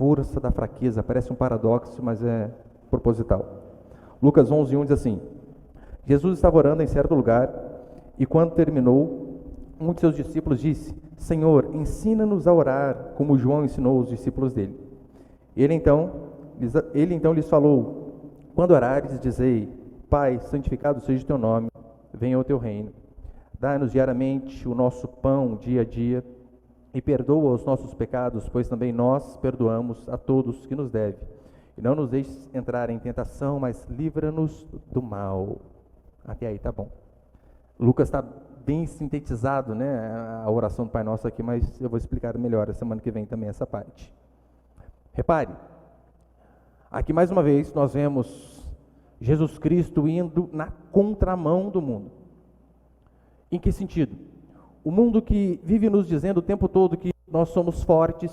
força da fraqueza. Parece um paradoxo, mas é proposital. Lucas 11:1 diz assim: Jesus estava orando em certo lugar, e quando terminou, um de seus discípulos disse: Senhor, ensina-nos a orar, como João ensinou os discípulos dele. Ele então lhes falou: quando orares, dizei: Pai, santificado seja o teu nome, venha o teu reino. Dá-nos diariamente o nosso pão dia a dia, e perdoa os nossos pecados, pois também nós perdoamos a todos que nos devem. E não nos deixes entrar em tentação, mas livra-nos do mal. Até aí, tá bom. Lucas está bem sintetizado, né, a oração do Pai Nosso aqui, mas eu vou explicar melhor a semana que vem também essa parte. Repare, aqui mais uma vez nós vemos Jesus Cristo indo na contramão do mundo. Em que sentido? O mundo que vive nos dizendo o tempo todo que nós somos fortes,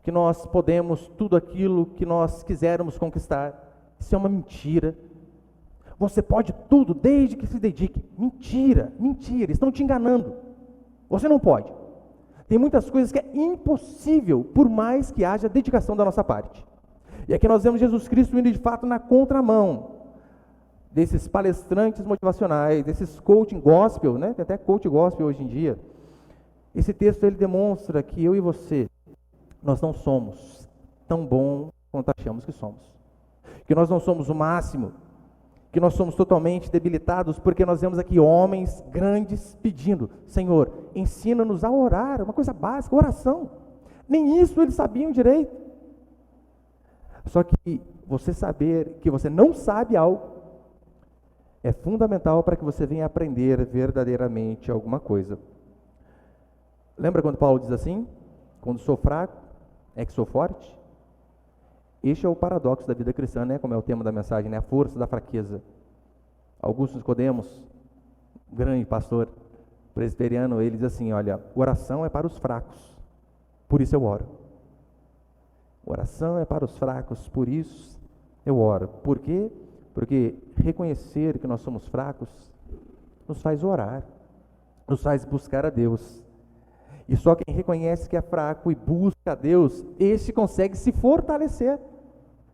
que nós podemos tudo aquilo que nós quisermos conquistar. Isso é uma mentira. Você pode tudo desde que se dedique. Mentira, mentira, estão te enganando. Você não pode. Tem muitas coisas que é impossível, por mais que haja dedicação da nossa parte. E aqui nós vemos Jesus Cristo indo de fato na contramão desses palestrantes motivacionais, desses coaching gospel, né? Tem até coach gospel hoje em dia. Esse texto ele demonstra que eu e você, nós não somos tão bons quanto achamos que somos. Que nós não somos o máximo, que nós somos totalmente debilitados, porque nós vemos aqui homens grandes pedindo: Senhor, ensina-nos a orar, uma coisa básica, oração. Nem isso eles sabiam direito. Só que você saber que você não sabe algo é fundamental para que você venha aprender verdadeiramente alguma coisa. Lembra quando Paulo diz assim: quando sou fraco, é que sou forte? Este é o paradoxo da vida cristã, né? Como é o tema da mensagem, né? A força da fraqueza. Augusto Nicodemos, grande pastor presbiteriano, ele diz assim: olha, oração é para os fracos, por isso eu oro. Oração é para os fracos, por isso eu oro. Por quê? Porque reconhecer que nós somos fracos nos faz orar, nos faz buscar a Deus. E só quem reconhece que é fraco e busca a Deus, esse consegue se fortalecer.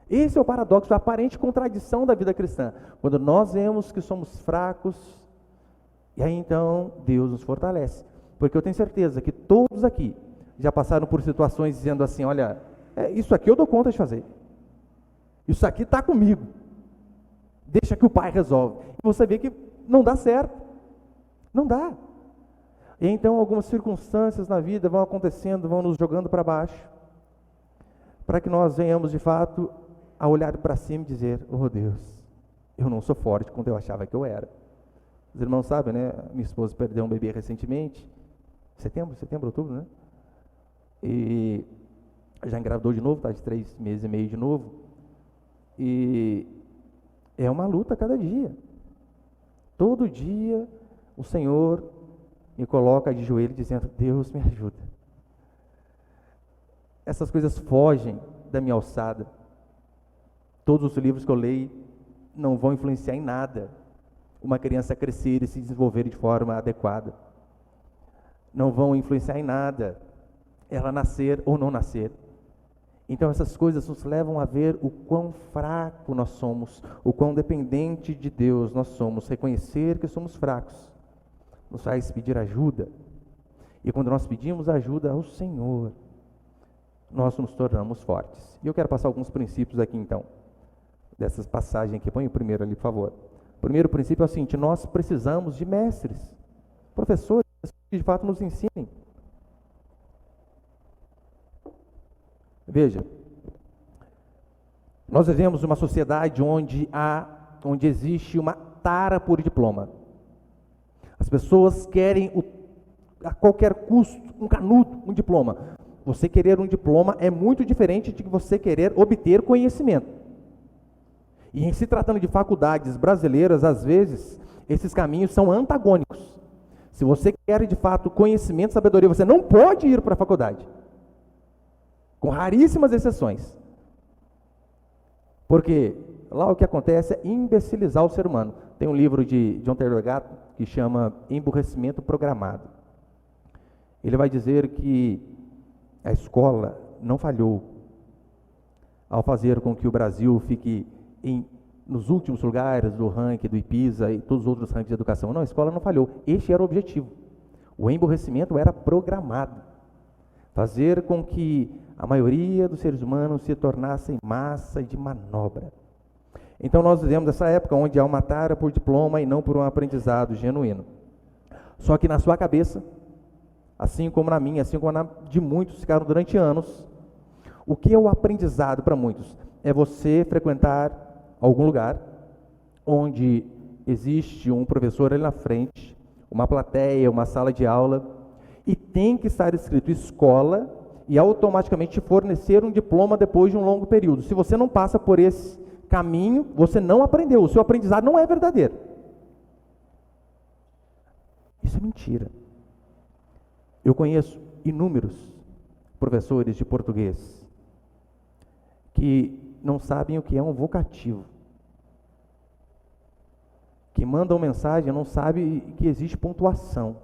Esse é o paradoxo, a aparente contradição da vida cristã. Quando nós vemos que somos fracos, e aí então Deus nos fortalece. Porque eu tenho certeza que todos aqui já passaram por situações dizendo assim: olha, isso aqui eu dou conta de fazer. Isso aqui está comigo. Deixa que o Pai resolve. E você vê que não dá certo. Não dá. E então algumas circunstâncias na vida vão acontecendo, vão nos jogando para baixo, para que nós venhamos de fato a olhar para cima e dizer: oh Deus, eu não sou forte quanto eu achava que eu era. Os irmãos sabem, né? Minha esposa perdeu um bebê recentemente, setembro, outubro, né? E já engravidou de novo, está de 3 meses e meio de novo. E é uma luta a cada dia. Todo dia o Senhor me coloca de joelho dizendo: Deus, me ajuda. Essas coisas fogem da minha alçada. Todos os livros que eu leio não vão influenciar em nada uma criança crescer e se desenvolver de forma adequada. Não vão influenciar em nada ela nascer ou não nascer. Então essas coisas nos levam a ver o quão fraco nós somos, o quão dependente de Deus nós somos. Reconhecer que somos fracos nos faz pedir ajuda. E quando nós pedimos ajuda ao Senhor, nós nos tornamos fortes. E eu quero passar alguns princípios aqui então, dessas passagens aqui. Põe o primeiro ali, por favor. O primeiro princípio é o seguinte: nós precisamos de mestres, professores, que de fato nos ensinem. Veja, nós vivemos uma sociedade onde existe uma tara por diploma. As pessoas querem a qualquer custo um canudo, um diploma. Você querer um diploma é muito diferente de você querer obter conhecimento. E em se tratando de faculdades brasileiras, às vezes, esses caminhos são antagônicos. Se você quer de fato conhecimento, sabedoria, você não pode ir para a faculdade. Com raríssimas exceções. Porque lá o que acontece é imbecilizar o ser humano. Tem um livro de John Taylor Gatto que chama Emburrecimento Programado. Ele vai dizer que a escola não falhou, ao fazer com que o Brasil fique nos últimos lugares do ranking do IPISA e todos os outros rankings de educação. Não, a escola não falhou. Este era o objetivo. O emborrecimento era programado. Fazer com que a maioria dos seres humanos se tornassem massa de manobra. Então nós vivemos essa época onde há uma tara por diploma e não por um aprendizado genuíno. Só que na sua cabeça, assim como na minha, assim como na de muitos, ficaram durante anos, o que é o aprendizado para muitos? É você frequentar algum lugar onde existe um professor ali na frente, uma plateia, uma sala de aula, e tem que estar escrito escola e automaticamente fornecer um diploma depois de um longo período. Se você não passa por esse caminho, você não aprendeu, o seu aprendizado não é verdadeiro. Isso é mentira. Eu conheço inúmeros professores de português que não sabem o que é um vocativo, que mandam mensagem, não sabem que existe pontuação,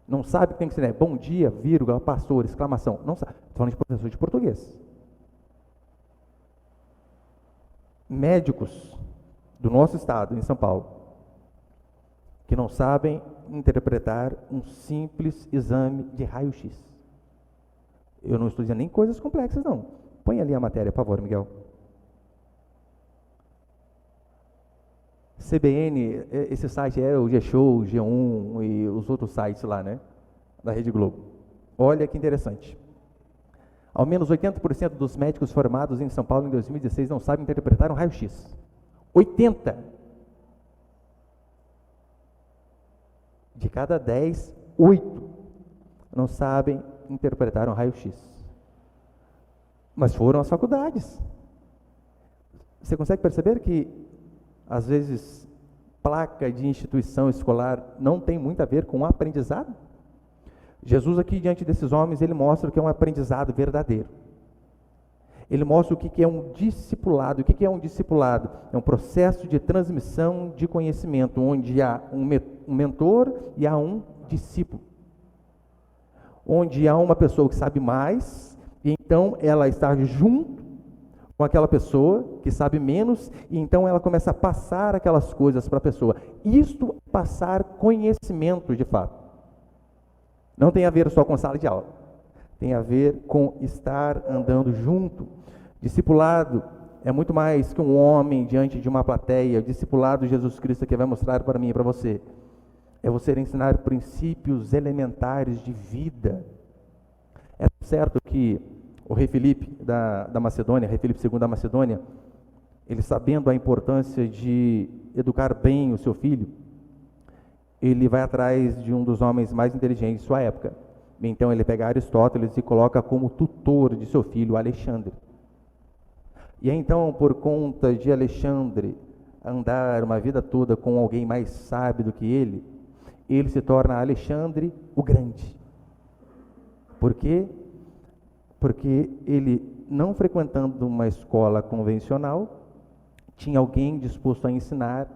não sabe que tem que ser, né? Bom dia, vírgula, pastor, exclamação, não sabe. Estou falando de professor de português. Médicos do nosso estado, em São Paulo, que não sabem interpretar um simples exame de raio-x. Eu não estou dizendo nem coisas complexas, não. Põe ali a matéria, por favor, Miguel. CBN, esse site é o G-Show, G1 e os outros sites lá, né? Da Rede Globo. Olha que interessante. Ao menos 80% dos médicos formados em São Paulo em 2016 não sabem interpretar um raio-x. 80%. De cada 10, 8 não sabem interpretar um raio-x. Mas foram às faculdades. Você consegue perceber que, às vezes, placa de instituição escolar não tem muito a ver com o aprendizado? Jesus aqui, diante desses homens, ele mostra o que é um aprendizado verdadeiro. Ele mostra o que é um discipulado. O que é um discipulado? É um processo de transmissão de conhecimento, onde há um mentor e há um discípulo. Onde há uma pessoa que sabe mais, e então ela está junto com aquela pessoa que sabe menos, e então ela começa a passar aquelas coisas para a pessoa. Isto é passar conhecimento de fato. Não tem a ver só com sala de aula. Tem a ver com estar andando junto. Discipulado é muito mais que um homem diante de uma plateia. O discipulado de Jesus Cristo que vai mostrar para mim e para você é você ensinar princípios elementares de vida. É certo que o rei Filipe da Macedônia, rei Filipe II da Macedônia, ele sabendo a importância de educar bem o seu filho, ele vai atrás de um dos homens mais inteligentes de sua época. Então ele pega Aristóteles e coloca como tutor de seu filho Alexandre. E então, por conta de Alexandre andar uma vida toda com alguém mais sábio do que ele se torna Alexandre o Grande. Por quê? Porque ele, não frequentando uma escola convencional, tinha alguém disposto a ensinar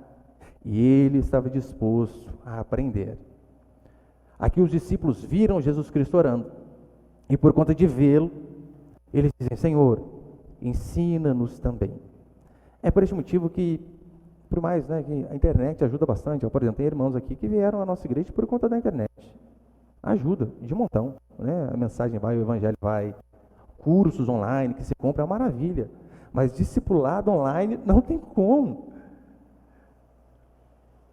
e ele estava disposto a aprender. Aqui os discípulos viram Jesus Cristo orando e por conta de vê-lo, eles dizem: Senhor, ensina-nos também. É por esse motivo que, por mais que a internet ajuda bastante. Por exemplo, tem irmãos aqui que vieram à nossa igreja por conta da internet. Ajuda, de montão. A mensagem vai, o evangelho vai. Cursos online que se compra é uma maravilha. Mas discipulado online não tem como.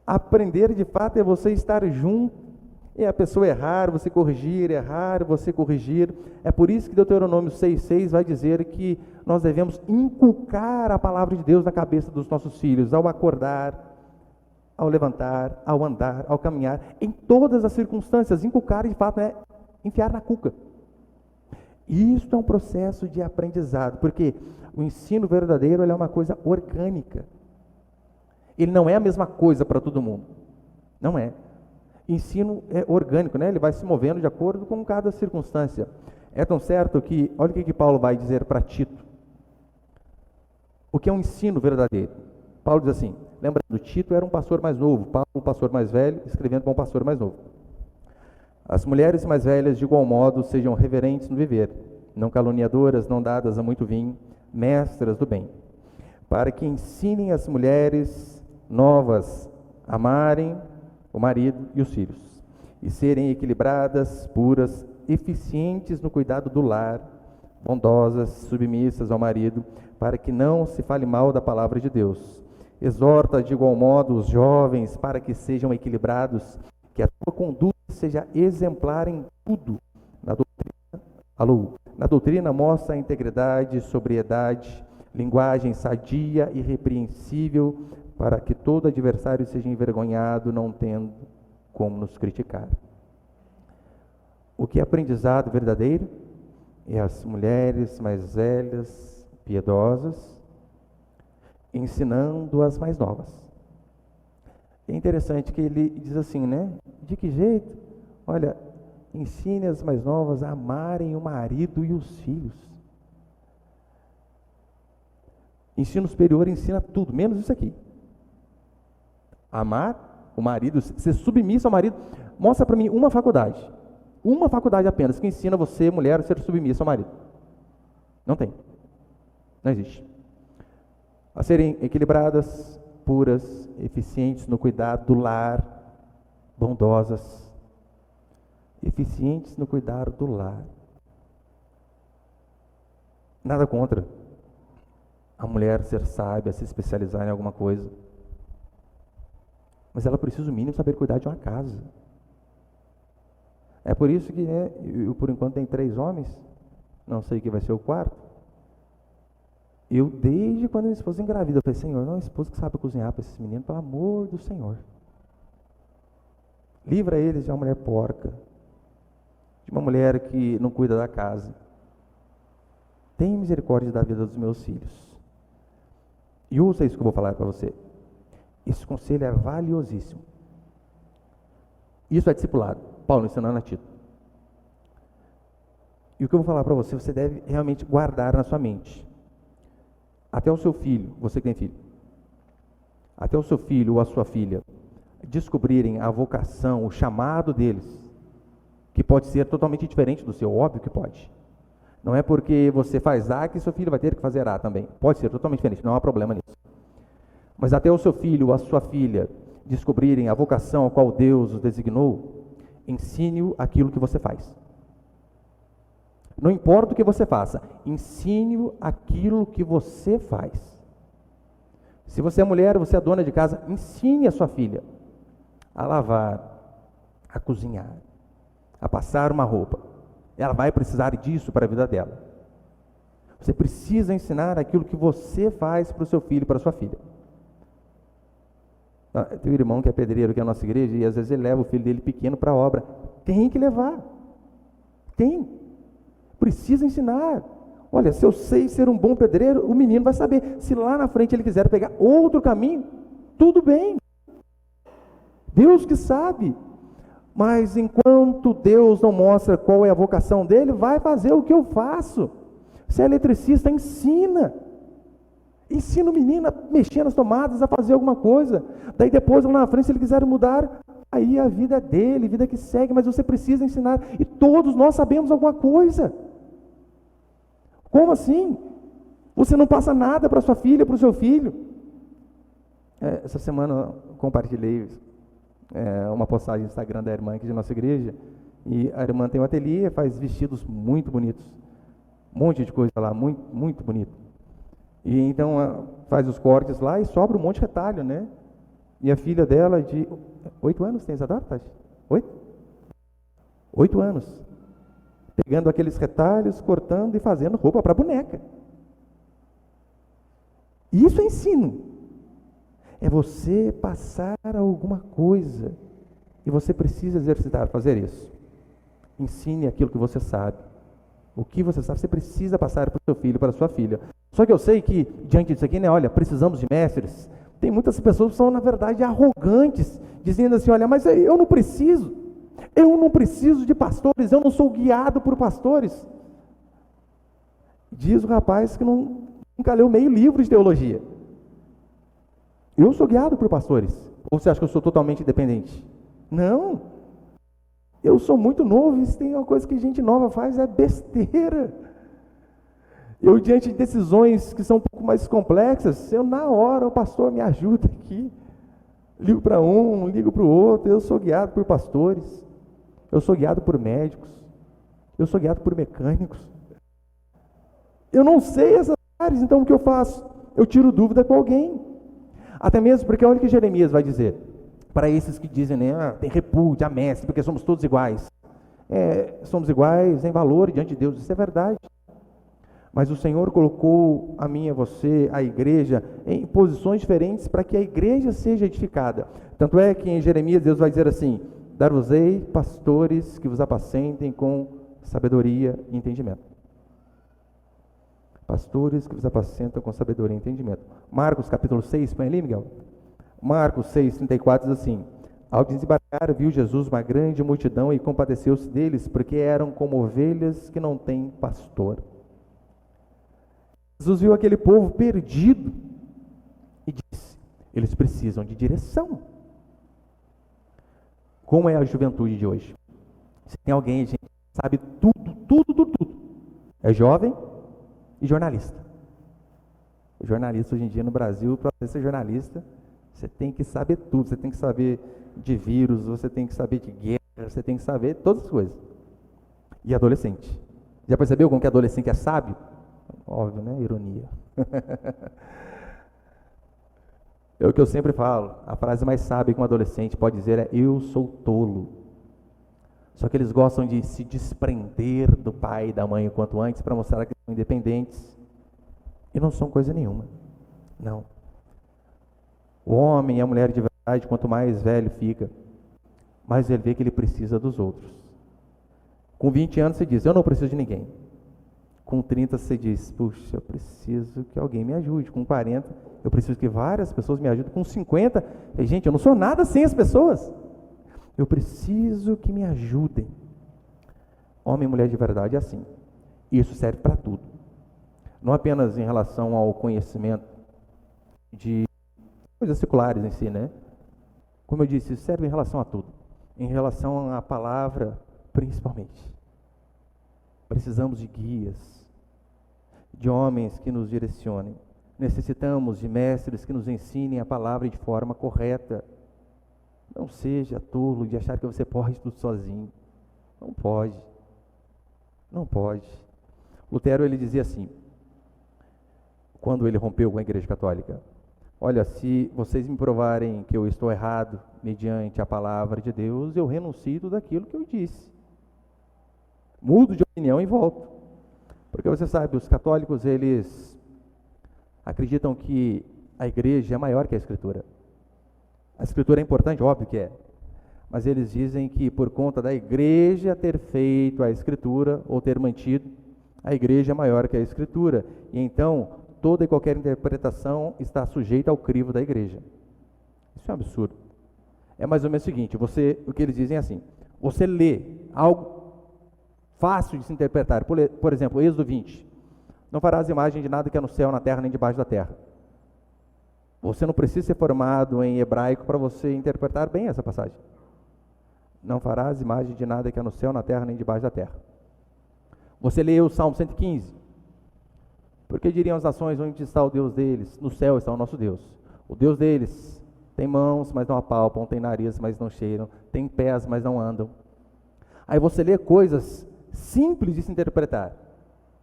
Aprender de fato é você estar junto. É a pessoa errar, você corrigir, errar, você corrigir. É por isso que Deuteronômio 6,6 vai dizer que nós devemos inculcar a palavra de Deus na cabeça dos nossos filhos, ao acordar, ao levantar, ao andar, ao caminhar, em todas as circunstâncias. Inculcar, de fato, é enfiar na cuca. E isso é um processo de aprendizado, porque o ensino verdadeiro ele é uma coisa orgânica. Ele não é a mesma coisa para todo mundo. Não é. Ensino é orgânico, ele vai se movendo de acordo com cada circunstância. É tão certo que, olha o que Paulo vai dizer para Tito. O que é um ensino verdadeiro? Paulo diz assim, lembrando, Tito era um pastor mais novo, Paulo um pastor mais velho, escrevendo para um pastor mais novo. As mulheres mais velhas, de igual modo, sejam reverentes no viver, não caluniadoras, não dadas a muito vinho, mestras do bem, para que ensinem as mulheres novas a amarem o marido e os filhos, e serem equilibradas, puras, eficientes no cuidado do lar, bondosas, submissas ao marido, para que não se fale mal da palavra de Deus. Exorta de igual modo os jovens para que sejam equilibrados, que a sua conduta seja exemplar em tudo. Na doutrina mostra a integridade, sobriedade, linguagem sadia e irrepreensível, para que todo adversário seja envergonhado, não tendo como nos criticar. O que é aprendizado verdadeiro? É as mulheres mais velhas, piedosas, ensinando as mais novas. É interessante que ele diz assim, né? De que jeito? Olha, ensine as mais novas a amarem o marido e os filhos. Ensino superior ensina tudo, menos isso aqui. Amar o marido, ser submissa ao marido. Mostra para mim uma faculdade apenas, que ensina você, mulher, a ser submissa ao marido. Não tem. Não existe. A serem equilibradas, puras, eficientes no cuidado do lar, bondosas, eficientes no cuidado do lar. Nada contra a mulher ser sábia, se especializar em alguma coisa, mas ela precisa, o mínimo, saber cuidar de uma casa. É por isso que, eu por enquanto tenho 3 homens, não sei que vai ser o 4. Eu, desde quando minha esposa engravida, eu falei, Senhor, não é uma esposa que sabe cozinhar para esses meninos, pelo amor do Senhor. Livra eles de uma mulher porca, de uma mulher que não cuida da casa. Tem misericórdia da vida dos meus filhos. E ouça isso que eu vou falar para você. Esse conselho é valiosíssimo. Isso é discipulado. Paulo ensinando a Tito. E o que eu vou falar para você, você deve realmente guardar na sua mente. Até o seu filho, você que tem filho, até o seu filho ou a sua filha descobrirem a vocação, o chamado deles, que pode ser totalmente diferente do seu, óbvio que pode. Não é porque você faz A que seu filho vai ter que fazer A também. Pode ser totalmente diferente, não há problema nisso. Mas até o seu filho ou a sua filha descobrirem a vocação a qual Deus os designou, ensine-o aquilo que você faz. Não importa o que você faça, ensine-o aquilo que você faz. Se você é mulher, você é dona de casa, ensine a sua filha a lavar, a cozinhar, a passar uma roupa. Ela vai precisar disso para a vida dela. Você precisa ensinar aquilo que você faz para o seu filho, para a sua filha. Tem um irmão que é pedreiro aqui na nossa igreja, e às vezes ele leva o filho dele pequeno para a obra. Tem que levar. Tem. Precisa ensinar. Olha, se eu sei ser um bom pedreiro, o menino vai saber. Se lá na frente ele quiser pegar outro caminho, tudo bem. Deus que sabe. Mas enquanto Deus não mostra qual é a vocação dele, vai fazer o que eu faço. Se é eletricista, ensina. Ensina o menino a mexer nas tomadas, a fazer alguma coisa. Daí depois, lá na frente, se ele quiser mudar, aí a vida é dele, vida que segue, mas você precisa ensinar. E todos nós sabemos alguma coisa. Como assim? Você não passa nada para sua filha, para o seu filho? Essa semana eu compartilhei uma postagem no Instagram da irmã aqui de nossa igreja, e a irmã tem um ateliê, faz vestidos muito bonitos, um monte de coisa lá, muito, muito bonito. E então faz os cortes lá e sobra um monte de retalho, né? E a filha dela de 8 anos, tem Isadora, Tati? 8? 8 anos. Pegando aqueles retalhos, cortando e fazendo roupa para boneca. Isso é ensino. É você passar alguma coisa. E você precisa exercitar, fazer isso. Ensine aquilo que você sabe. O que você sabe, você precisa passar para o seu filho, para a sua filha. Só que eu sei que, diante disso aqui, né, olha, precisamos de mestres. Tem muitas pessoas que são, na verdade, arrogantes, dizendo assim, olha, mas eu não preciso de pastores, eu não sou guiado por pastores. Diz o rapaz que nunca leu meio livro de teologia. Eu sou guiado por pastores. Ou você acha que eu sou totalmente independente? Não. Eu sou muito novo, e se tem uma coisa que gente nova faz, é besteira. Eu, diante de decisões que são um pouco mais complexas, eu na hora, o pastor me ajuda aqui. Ligo para um, ligo para o outro. Eu sou guiado por pastores, eu sou guiado por médicos, eu sou guiado por mecânicos. Eu não sei essas áreas, então o que eu faço? Eu tiro dúvida com alguém. Até mesmo porque olha o que Jeremias vai dizer. Para esses que dizem, né, tem repúdio, a mestre, porque somos todos iguais. Somos iguais em valor diante de Deus, isso é verdade. Mas o Senhor colocou a mim, a você, a igreja, em posições diferentes para que a igreja seja edificada. Tanto é que em Jeremias Deus vai dizer assim: dar-vos-ei pastores que vos apacentem com sabedoria e entendimento. Pastores que vos apacentam com sabedoria e entendimento. Marcos capítulo 6, põe ali, Miguel. Marcos 6, 34 diz assim: ao desembarcar, viu Jesus uma grande multidão e compadeceu-se deles, porque eram como ovelhas que não têm pastor. Jesus viu aquele povo perdido e disse: eles precisam de direção. Como é a juventude de hoje? Se tem alguém, gente, que sabe tudo, é jovem e jornalista. O jornalista hoje em dia no Brasil, para você ser jornalista, você tem que saber tudo. Você tem que saber de vírus, você tem que saber de guerra, você tem que saber todas as coisas. E adolescente. Já percebeu como que adolescente é sábio? Óbvio, né? Ironia. É o que eu sempre falo. A frase mais sábia que um adolescente pode dizer é: eu sou tolo. Só que eles gostam de se desprender do pai e da mãe o quanto antes para mostrar que são independentes. E não são coisa nenhuma. Não. O homem e a mulher de verdade, quanto mais velho fica, mais ele vê que ele precisa dos outros. Com 20 anos você diz: eu não preciso de ninguém. Com 30 você diz: puxa, eu preciso que alguém me ajude. Com 40, eu preciso que várias pessoas me ajudem. Com 50, gente, eu não sou nada sem as pessoas. Eu preciso que me ajudem. Homem e mulher de verdade é assim. Isso serve para tudo. Não apenas em relação ao conhecimento de coisas seculares em si, né? Como eu disse, isso serve em relação a tudo. Em relação à palavra, principalmente. Precisamos de guias, de homens que nos direcionem. Necessitamos de mestres que nos ensinem a palavra de forma correta. Não seja tolo de achar que você pode tudo sozinho. Não pode. Não pode. Lutero, ele dizia assim, quando ele rompeu com a Igreja Católica: olha, se vocês me provarem que eu estou errado mediante a palavra de Deus, eu renuncio tudo aquilo que eu disse. Mudo de opinião e volto. Porque você sabe, os católicos, eles acreditam que a igreja é maior que a Escritura. A Escritura é importante, óbvio que é. Mas eles dizem que por conta da igreja ter feito a Escritura, ou ter mantido, a igreja é maior que a Escritura. E então, toda e qualquer interpretação está sujeita ao crivo da igreja. Isso é um absurdo. É mais ou menos o seguinte: o que eles dizem é assim: você lê algo fácil de se interpretar, por exemplo, Êxodo 20: não farás imagem de nada que é no céu, na terra, nem debaixo da terra. Você não precisa ser formado em hebraico para você interpretar bem essa passagem. Não farás imagem de nada que é no céu, na terra, nem debaixo da terra. Você lê o Salmo 115: porque diriam as nações, onde está o Deus deles? No céu está o nosso Deus. O Deus deles tem mãos, mas não apalpam, tem nariz, mas não cheiram, tem pés, mas não andam. Aí você lê coisas simples de se interpretar.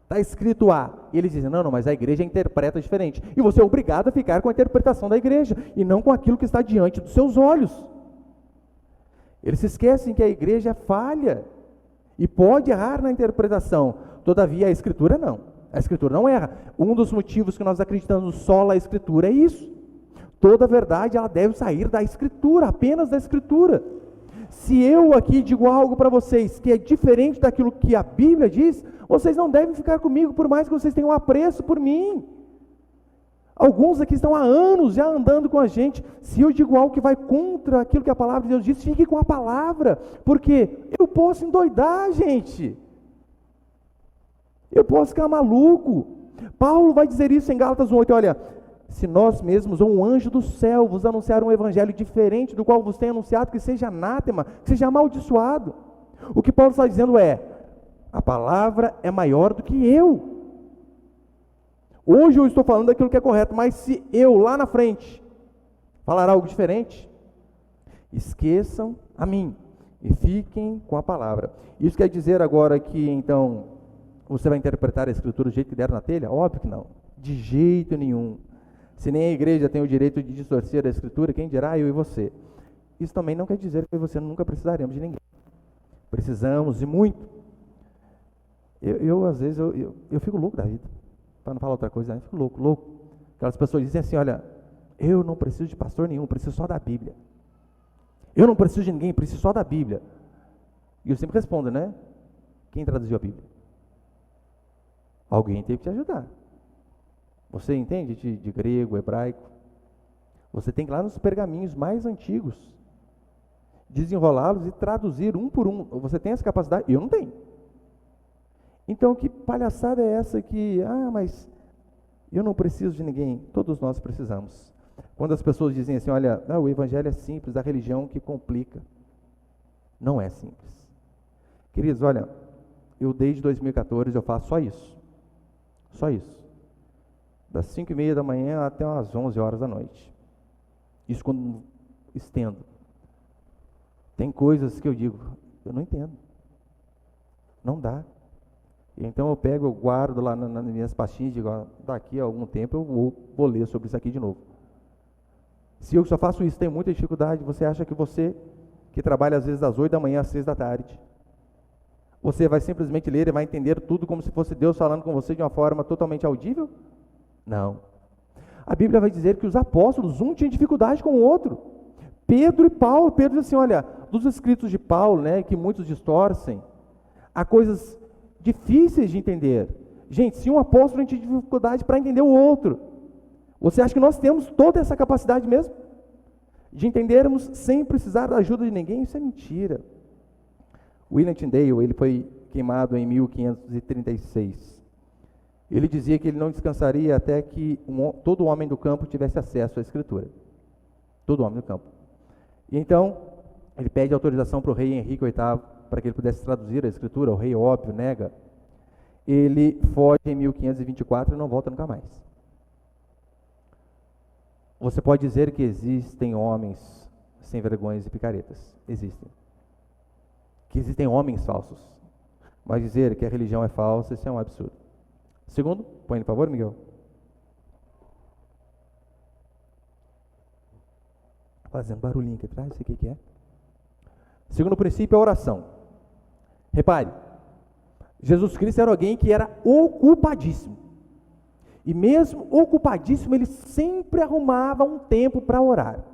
Está escrito A, e eles dizem: não, mas a igreja interpreta diferente. E você é obrigado a ficar com a interpretação da igreja, e não com aquilo que está diante dos seus olhos. Eles se esquecem que a igreja falha, e pode errar na interpretação. Todavia, a Escritura não. A Escritura não erra. Um dos motivos que nós acreditamos só na Escritura é isso. Toda verdade, ela deve sair da Escritura, apenas da Escritura. Se eu aqui digo algo para vocês que é diferente daquilo que a Bíblia diz, vocês não devem ficar comigo, por mais que vocês tenham apreço por mim. Alguns aqui estão há anos já andando com a gente. Se eu digo algo que vai contra aquilo que a palavra de Deus diz, fique com a palavra, porque eu posso endoidar, gente. Eu posso ficar maluco. Paulo vai dizer isso em Gálatas 1:8, olha: se nós mesmos ou um anjo do céu vos anunciar um evangelho diferente do qual vos tem anunciado, que seja anátema, que seja amaldiçoado. O que Paulo está dizendo é: a palavra é maior do que eu. Hoje eu estou falando daquilo que é correto, mas se eu lá na frente falar algo diferente, esqueçam a mim e fiquem com a palavra. Isso quer dizer agora que então você vai interpretar a Escritura do jeito que der na telha? Óbvio que não, de jeito nenhum. Se nem a igreja tem o direito de distorcer a Escritura, quem dirá eu e você? Isso também não quer dizer que eu e você nunca precisaremos de ninguém. Precisamos e muito. Às vezes, eu fico louco da vida. Para não falar outra coisa, eu fico louco. Aquelas pessoas dizem assim, olha, eu não preciso de pastor nenhum, preciso só da Bíblia. Eu não preciso de ninguém, preciso só da Bíblia. E eu sempre respondo, né? Quem traduziu a Bíblia? Alguém teve que te ajudar. Você entende de grego, hebraico? Você tem que ir lá nos pergaminhos mais antigos, desenrolá-los e traduzir um por um. Você tem essa capacidade? Eu não tenho. Então, que palhaçada é essa que, mas eu não preciso de ninguém? Todos nós precisamos. Quando as pessoas dizem assim, olha, o evangelho é simples, a religião que complica. Não é simples. Queridos, olha, eu desde 2014 eu faço só isso. Só isso. Das 5:30 da manhã até umas 11 horas da noite. Isso quando estendo. Tem coisas que eu digo, eu não entendo. Não dá. Então eu pego, eu guardo lá nas minhas pastinhas, digo, daqui a algum tempo eu vou ler sobre isso aqui de novo. Se eu só faço isso, tenho muita dificuldade, você acha que você, que trabalha às vezes das 8 da manhã às 6 da tarde, você vai simplesmente ler e vai entender tudo como se fosse Deus falando com você de uma forma totalmente audível? Não. A Bíblia vai dizer que os apóstolos, um tinha dificuldade com o outro. Pedro e Paulo. Pedro diz assim, olha, dos escritos de Paulo, né, que muitos distorcem, há coisas difíceis de entender. Gente, se um apóstolo tem dificuldade para entender o outro, você acha que nós temos toda essa capacidade mesmo? De entendermos sem precisar da ajuda de ninguém? Isso é mentira. William Tyndale, ele foi queimado em 1536. Ele dizia que ele não descansaria até que todo homem do campo tivesse acesso à Escritura. Todo homem do campo. E então, ele pede autorização para o rei Henrique VIII, para que ele pudesse traduzir a Escritura. O rei, óbvio, nega. Ele foge em 1524 e não volta nunca mais. Você pode dizer que existem homens sem vergonhas e picaretas. Existem. Que existem homens falsos. Mas dizer que a religião é falsa, isso é um absurdo. Segundo, põe por favor, Miguel. Fazendo barulhinho aqui atrás, não sei o que é. Segundo princípio é a oração. Repare, Jesus Cristo era alguém que era ocupadíssimo. E mesmo ocupadíssimo, ele sempre arrumava um tempo para orar.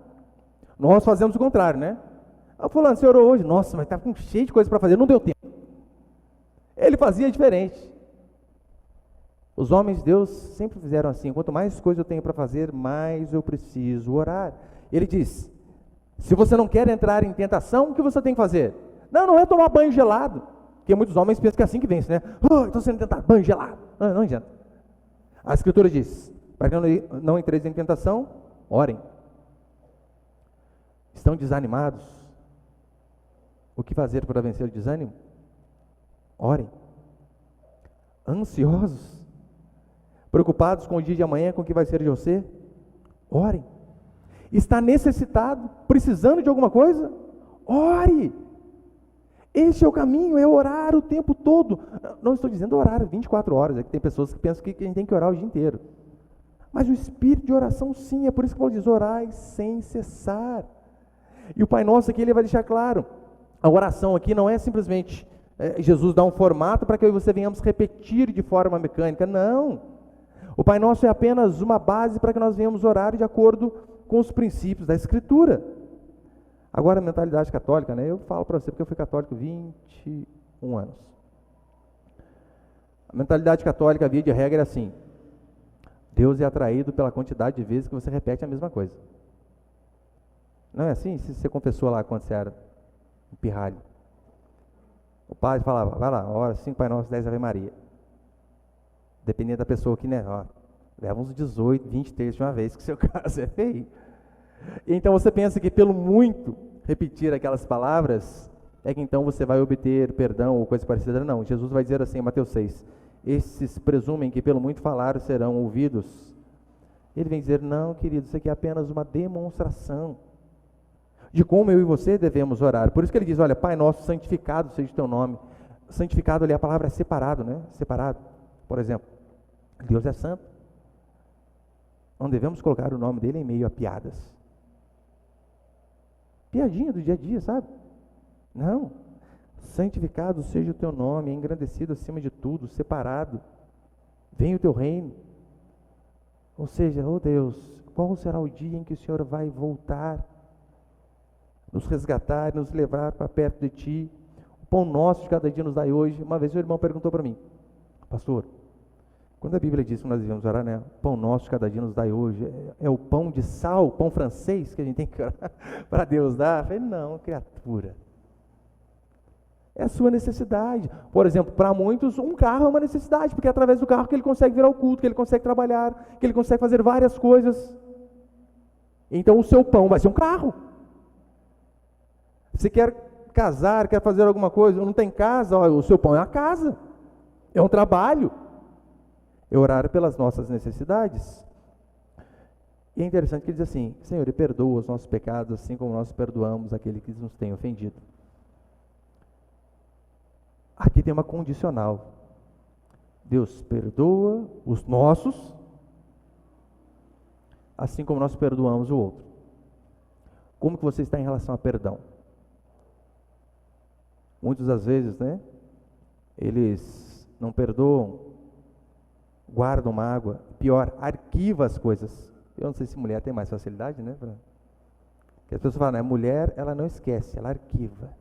Nós fazemos o contrário, né? Fulano, você orou hoje? Nossa, mas estava cheio de coisa para fazer, não deu tempo. Ele fazia diferente. Os homens de Deus sempre fizeram assim, quanto mais coisa eu tenho para fazer, mais eu preciso orar. Ele diz, se você não quer entrar em tentação, o que você tem que fazer? Não é tomar banho gelado, porque muitos homens pensam que é assim que vence, né? Estou sendo tentado, banho gelado. Não adianta. A Escritura diz, para que não entreis em tentação, orem. Estão desanimados? O que fazer para vencer o desânimo? Orem. Ansiosos? Preocupados com o dia de amanhã, com o que vai ser de você? Orem. Está necessitado, precisando de alguma coisa? Ore. Este é o caminho, é orar o tempo todo. Não estou dizendo orar 24 horas, é que tem pessoas que pensam que a gente tem que orar o dia inteiro. Mas o espírito de oração sim, é por isso que Paulo diz, orai sem cessar. E o Pai Nosso aqui, ele vai deixar claro, a oração aqui não é simplesmente Jesus dá um formato para que eu e você venhamos repetir de forma mecânica, não. O Pai Nosso é apenas uma base para que nós venhamos orar de acordo com os princípios da Escritura. Agora, a mentalidade católica, né? Eu falo para você porque eu fui católico 21 anos. A mentalidade católica, via de regra, é assim: Deus é atraído pela quantidade de vezes que você repete a mesma coisa. Não é assim? Se você confessou lá quando você era um pirralho. O padre falava, vai lá, ora 5 Pai Nosso, 10 Ave Maria. Dependendo da pessoa aqui, né? Leva uns 18, 20 textos de uma vez, que seu caso é feio. Então você pensa que pelo muito repetir aquelas palavras, é que então você vai obter perdão ou coisa parecida. Não, Jesus vai dizer assim em Mateus 6, esses presumem que pelo muito falar serão ouvidos. Ele vem dizer, não, querido, isso aqui é apenas uma demonstração de como eu e você devemos orar. Por isso que ele diz, olha, Pai nosso, santificado seja o teu nome. Santificado ali, a palavra é separado, né? Separado. Por exemplo, Deus é santo. Não devemos colocar o nome dele em meio a piadas. Piadinha do dia a dia, sabe? Não. Santificado seja o teu nome, engrandecido acima de tudo, separado. Venha o teu reino. Ou seja, oh Deus, qual será o dia em que o Senhor vai voltar, nos resgatar, nos levar para perto de Ti? O pão nosso de cada dia nos dai hoje. Uma vez o irmão perguntou para mim, pastor, quando a Bíblia diz que nós devemos orar, né? Pão nosso de cada dia nos dai hoje, é o pão de sal, o pão francês que a gente tem que orar para Deus dar? Eu falei, não, criatura. É a sua necessidade. Por exemplo, para muitos, um carro é uma necessidade, porque é através do carro que ele consegue vir ao culto, que ele consegue trabalhar, que ele consegue fazer várias coisas. Então o seu pão vai ser um carro. Você quer casar, quer fazer alguma coisa, não tem casa, ó, o seu pão é a casa. É um trabalho. É orar pelas nossas necessidades. E é interessante que ele diz assim, Senhor, e perdoa os nossos pecados, assim como nós perdoamos aquele que nos tem ofendido. Aqui tem uma condicional. Deus perdoa os nossos, assim como nós perdoamos o outro. Como que você está em relação a perdão? Muitas das vezes, né? Eles não perdoam, guardam mágoa, pior, arquiva as coisas. Eu não sei se mulher tem mais facilidade, né? Porque as pessoas falam, né? Mulher, ela não esquece, ela arquiva.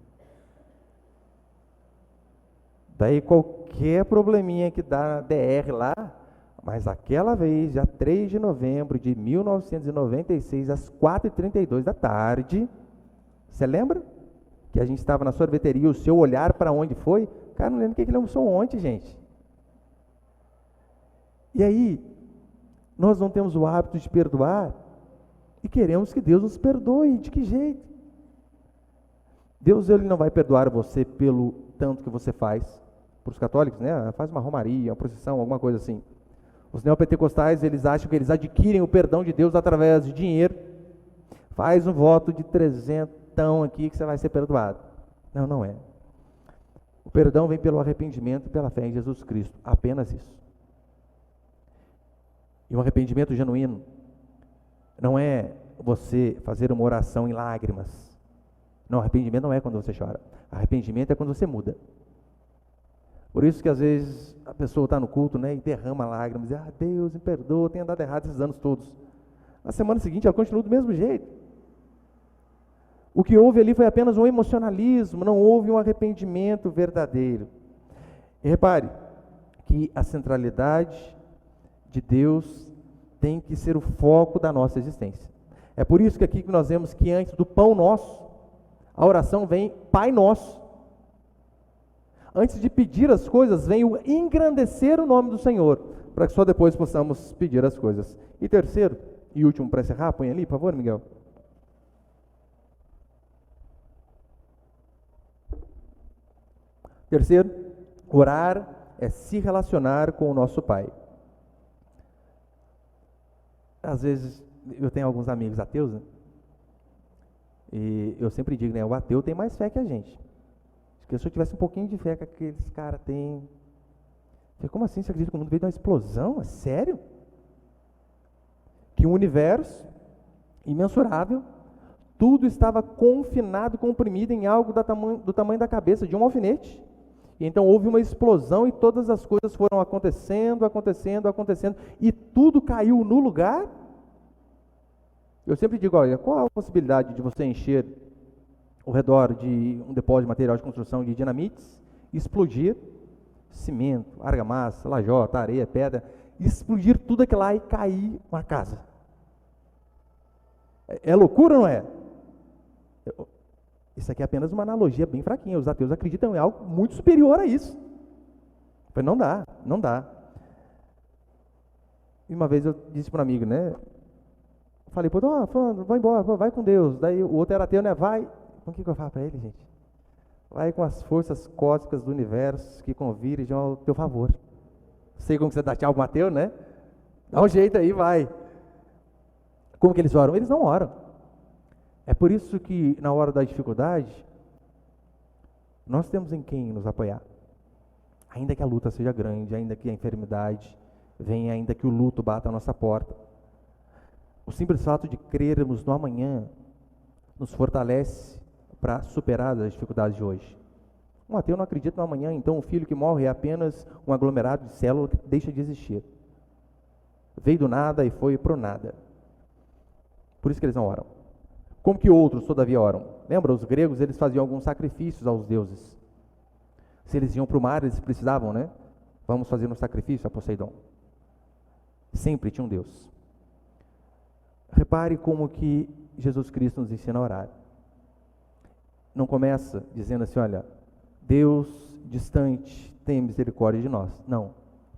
Daí qualquer probleminha que dá DR lá, mas aquela vez, dia 3 de novembro de 1996, às 4h32 da tarde, você lembra? Que a gente estava na sorveteria, o seu olhar para onde foi? Cara, não lembro o que ele almoçou ontem, gente. E aí, nós não temos o hábito de perdoar e queremos que Deus nos perdoe. De que jeito? Deus, ele não vai perdoar você pelo tanto que você faz. Para os católicos, né? Faz uma romaria, uma procissão, alguma coisa assim. Os neopentecostais, eles acham que eles adquirem o perdão de Deus através de dinheiro. Faz um voto de 300 aqui que você vai ser perdoado. Não, não é. O perdão vem pelo arrependimento e pela fé em Jesus Cristo. Apenas isso. E um arrependimento genuíno não é você fazer uma oração em lágrimas. Não, arrependimento não é quando você chora. Arrependimento é quando você muda. Por isso que às vezes a pessoa está no culto, né, e derrama lágrimas, e Deus me perdoa, tenho andado errado esses anos todos. Na semana seguinte ela continua do mesmo jeito. O que houve ali foi apenas um emocionalismo, não houve um arrependimento verdadeiro. E repare que a centralidade de Deus tem que ser o foco da nossa existência. É por isso que aqui nós vemos que antes do pão nosso, a oração vem Pai Nosso. Antes de pedir as coisas, vem o engrandecer o nome do Senhor, para que só depois possamos pedir as coisas. E terceiro, e último para encerrar, põe ali, por favor, Miguel. Terceiro, orar é se relacionar com o nosso Pai. Às vezes, eu tenho alguns amigos ateus, né? E eu sempre digo, né, o ateu tem mais fé que a gente. Porque se eu tivesse um pouquinho de fé que aqueles caras têm... Como assim? Você acredita que o mundo veio de uma explosão? É sério? Que um universo imensurável, tudo estava confinado, comprimido em algo do tamanho da cabeça, de um alfinete. E então houve uma explosão e todas as coisas foram acontecendo, e tudo caiu no lugar. Eu sempre digo, olha, qual a possibilidade de você encher ao redor de um depósito de material de construção de dinamites, explodir cimento, argamassa, lajota, areia, pedra, explodir tudo aquilo lá e cair uma casa? É loucura ou não é? Isso aqui é apenas uma analogia bem fraquinha. Os ateus acreditam em algo muito superior a isso. Eu falei, não dá. E uma vez eu disse para um amigo, né? Falei, pô, vai embora, vai com Deus. Daí o outro era ateu, né? Vai. O que eu falo para ele, gente? Vai com as forças cósmicas do universo que convirgem ao teu favor. Sei como você dá tchau pro Mateus, né? Dá um jeito aí, vai. Como que eles oram? Eles não oram. É por isso que na hora da dificuldade, nós temos em quem nos apoiar. Ainda que a luta seja grande, ainda que a enfermidade venha, ainda que o luto bata a nossa porta. O simples fato de crermos no amanhã nos fortalece para superar as dificuldades de hoje. Um ateu não acredita no amanhã, então o filho que morre é apenas um aglomerado de célula que deixa de existir. Veio do nada e foi pro nada. Por isso que eles não oram. Como que outros, todavia, oram? Lembra, os gregos, eles faziam alguns sacrifícios aos deuses. Se eles iam para o mar, eles precisavam, né? Vamos fazer um sacrifício a Poseidon. Sempre tinha um Deus. Repare como que Jesus Cristo nos ensina a orar. Não começa dizendo assim, olha, Deus distante, tem misericórdia de nós. Não,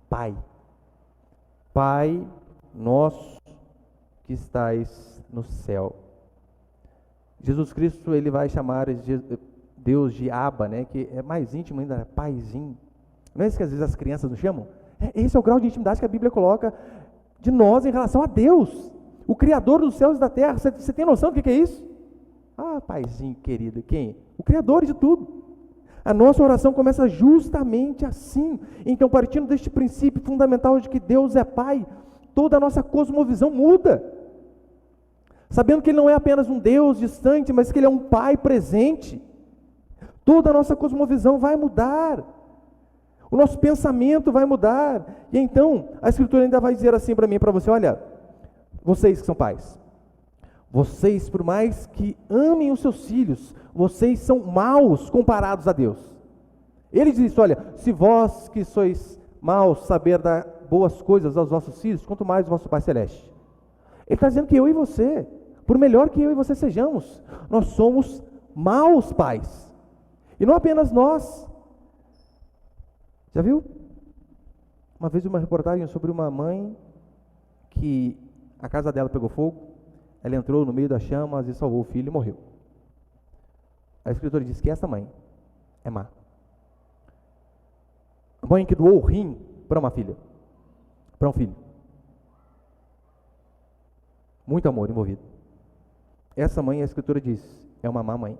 Pai. Pai nosso que estais no céu. Jesus Cristo, ele vai chamar Deus de Abba, né? Que é mais íntimo ainda, né? Paizinho. Não é isso que às vezes as crianças nos chamam? Esse é o grau de intimidade que a Bíblia coloca de nós em relação a Deus, o Criador dos céus e da terra. Você tem noção do que é isso? Ah, Paizinho querido, quem? O Criador de tudo. A nossa oração começa justamente assim. Então, partindo deste princípio fundamental de que Deus é Pai, toda a nossa cosmovisão muda. Sabendo que Ele não é apenas um Deus distante, mas que Ele é um Pai presente. Toda a nossa cosmovisão vai mudar. O nosso pensamento vai mudar. E então, a Escritura ainda vai dizer assim para mim e para você, olha, vocês que são pais, vocês, por mais que amem os seus filhos, vocês são maus comparados a Deus. Ele diz, olha, se vós que sois maus saber dar boas coisas aos vossos filhos, quanto mais o vosso Pai Celeste. Ele está dizendo que eu e você, por melhor que eu e você sejamos, nós somos maus pais. E não apenas nós. Já viu? Uma vez uma reportagem sobre uma mãe que a casa dela pegou fogo, ela entrou no meio das chamas e salvou o filho e morreu. A Escritura diz que essa mãe é má. A mãe que doou o rim para uma filha, para um filho. Muito amor envolvido. Essa mãe, a Escritura diz, é uma má mãe.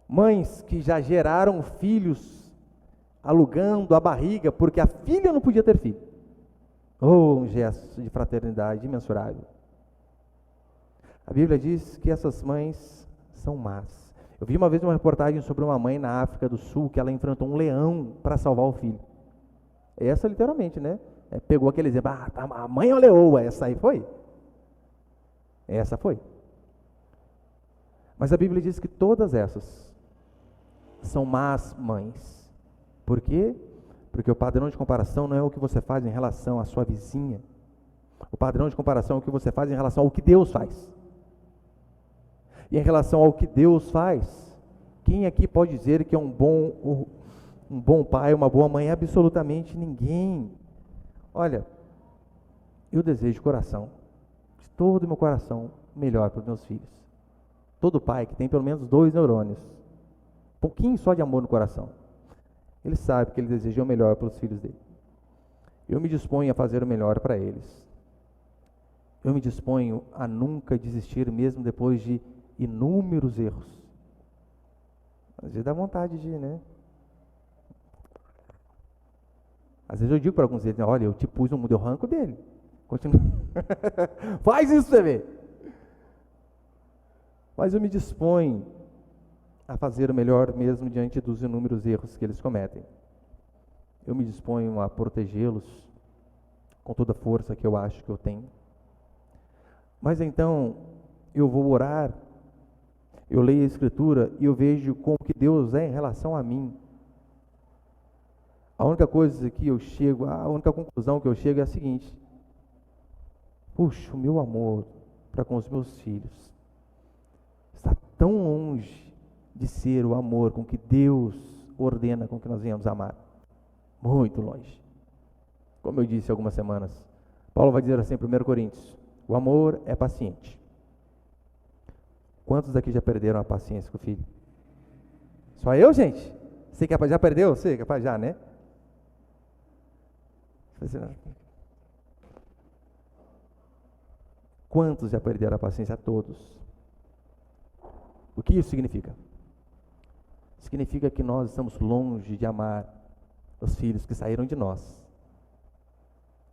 Mães que já geraram filhos alugando a barriga porque a filha não podia ter filho. Oh, um gesto de fraternidade imensurável. A Bíblia diz que essas mães são más. Eu vi uma vez uma reportagem sobre uma mãe na África do Sul que ela enfrentou um leão para salvar o filho. Essa literalmente, né? Pegou aquele exemplo, a mãe é uma leoa, essa aí foi? Essa foi. Mas a Bíblia diz que todas essas são más mães. Por quê? Porque o padrão de comparação não é o que você faz em relação à sua vizinha. O padrão de comparação é o que você faz em relação ao que Deus faz. E em relação ao que Deus faz, quem aqui pode dizer que é um bom pai, uma boa mãe? Absolutamente ninguém. Olha, eu desejo de coração, de todo o meu coração, melhor para os meus filhos. Todo pai que tem pelo menos 2 neurônios, um pouquinho só de amor no coração, ele sabe que ele deseja o melhor para os filhos dele. Eu me disponho a fazer o melhor para eles. Eu me disponho a nunca desistir, mesmo depois de inúmeros erros. Às vezes dá vontade de, né? Às vezes eu digo para alguns deles, olha, eu te pus no mundo, eu arranco dele. Continua. Faz isso, você vê. Mas eu me disponho a fazer o melhor mesmo diante dos inúmeros erros que eles cometem. Eu me disponho a protegê-los com toda a força que eu acho que eu tenho. Mas então, eu vou orar, eu leio a Escritura e eu vejo como que Deus é em relação a mim. A única coisa que eu chego, a única conclusão que eu chego é a seguinte: puxa, o meu amor para com os meus filhos está tão longe de ser o amor com que Deus ordena com que nós venhamos amar. Muito longe. Como eu disse há algumas semanas, Paulo vai dizer assim em 1 Coríntios, o amor é paciente. Quantos daqui já perderam a paciência com o filho? Só eu, gente? Você que já perdeu? Você capaz já, né? Quantos já perderam a paciência? A todos. O que isso significa? Significa que nós estamos longe de amar os filhos que saíram de nós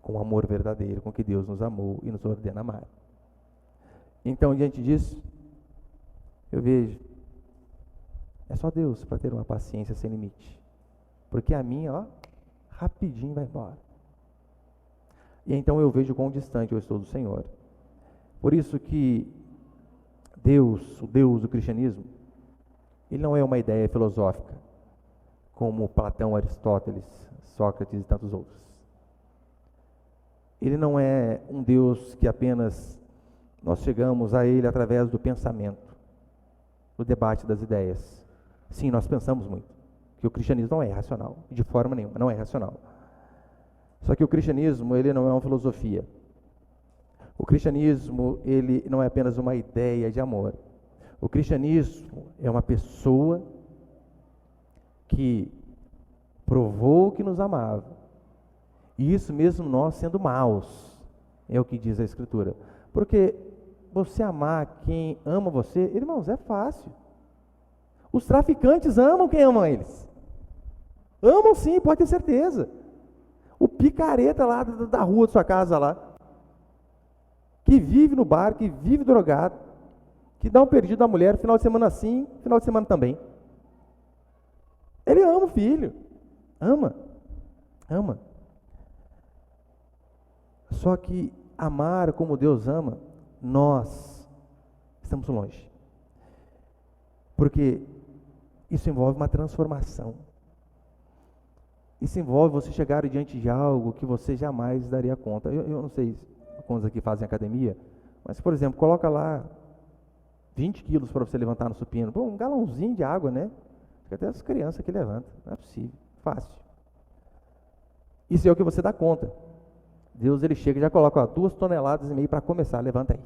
com o amor verdadeiro, com que Deus nos amou e nos ordena amar. Então, diante disso, eu vejo, é só Deus para ter uma paciência sem limite. Porque a minha, rapidinho vai embora. E então eu vejo quão distante eu estou do Senhor. Por isso que Deus, o Deus do cristianismo, ele não é uma ideia filosófica, como Platão, Aristóteles, Sócrates e tantos outros. Ele não é um Deus que apenas nós chegamos a ele através do pensamento, do debate das ideias. Sim, nós pensamos muito, que o cristianismo não é racional, de forma nenhuma, não é racional. Só que o cristianismo, ele não é uma filosofia. O cristianismo, ele não é apenas uma ideia de amor. O cristianismo é uma pessoa que provou que nos amava. E isso mesmo nós sendo maus, é o que diz a Escritura. Porque você amar quem ama você, irmãos, é fácil. Os traficantes amam quem ama eles. Amam sim, pode ter certeza. O picareta lá da rua de sua casa lá, que vive no bar, que vive drogado, que dá um perdido à mulher, final de semana sim, final de semana também. Ele ama o filho. Ama. Só que amar como Deus ama, nós estamos longe. Porque isso envolve uma transformação. Isso envolve você chegar diante de algo que você jamais daria conta. Eu não sei quantos aqui fazem academia, mas, por exemplo, coloca lá 20 quilos para você levantar no supino. Pô, um galãozinho de água, né? Até as crianças que levantam. Não é possível. Fácil. Isso é o que você dá conta. Deus, ele chega e já coloca 2,5 toneladas para começar. Levanta aí.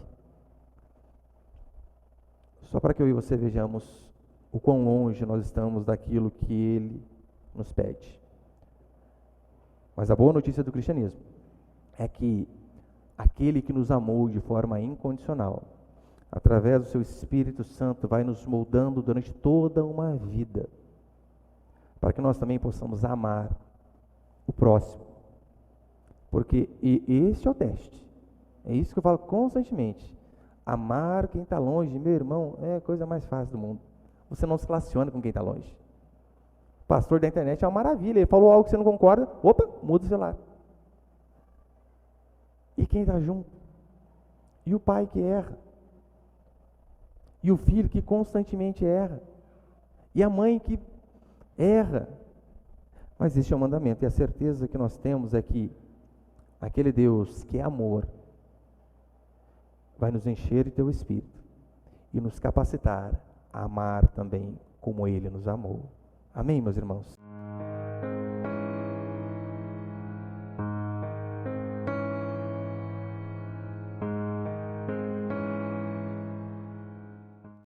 Só para que eu e você vejamos o quão longe nós estamos daquilo que ele nos pede. Mas a boa notícia do cristianismo é que aquele que nos amou de forma incondicional, através do seu Espírito Santo, vai nos moldando durante toda uma vida, para que nós também possamos amar o próximo. Porque esse é o teste. É isso que eu falo constantemente. Amar quem está longe, meu irmão, é a coisa mais fácil do mundo. Você não se relaciona com quem está longe. O pastor da internet é uma maravilha. Ele falou algo que você não concorda, opa, muda o celular. E quem está junto? E o pai que erra? E o filho que constantemente erra? E a mãe que erra? Mas este é o mandamento, e a certeza que nós temos é que aquele Deus que é amor vai nos encher de teu Espírito e nos capacitar a amar também como Ele nos amou. Amém, meus irmãos?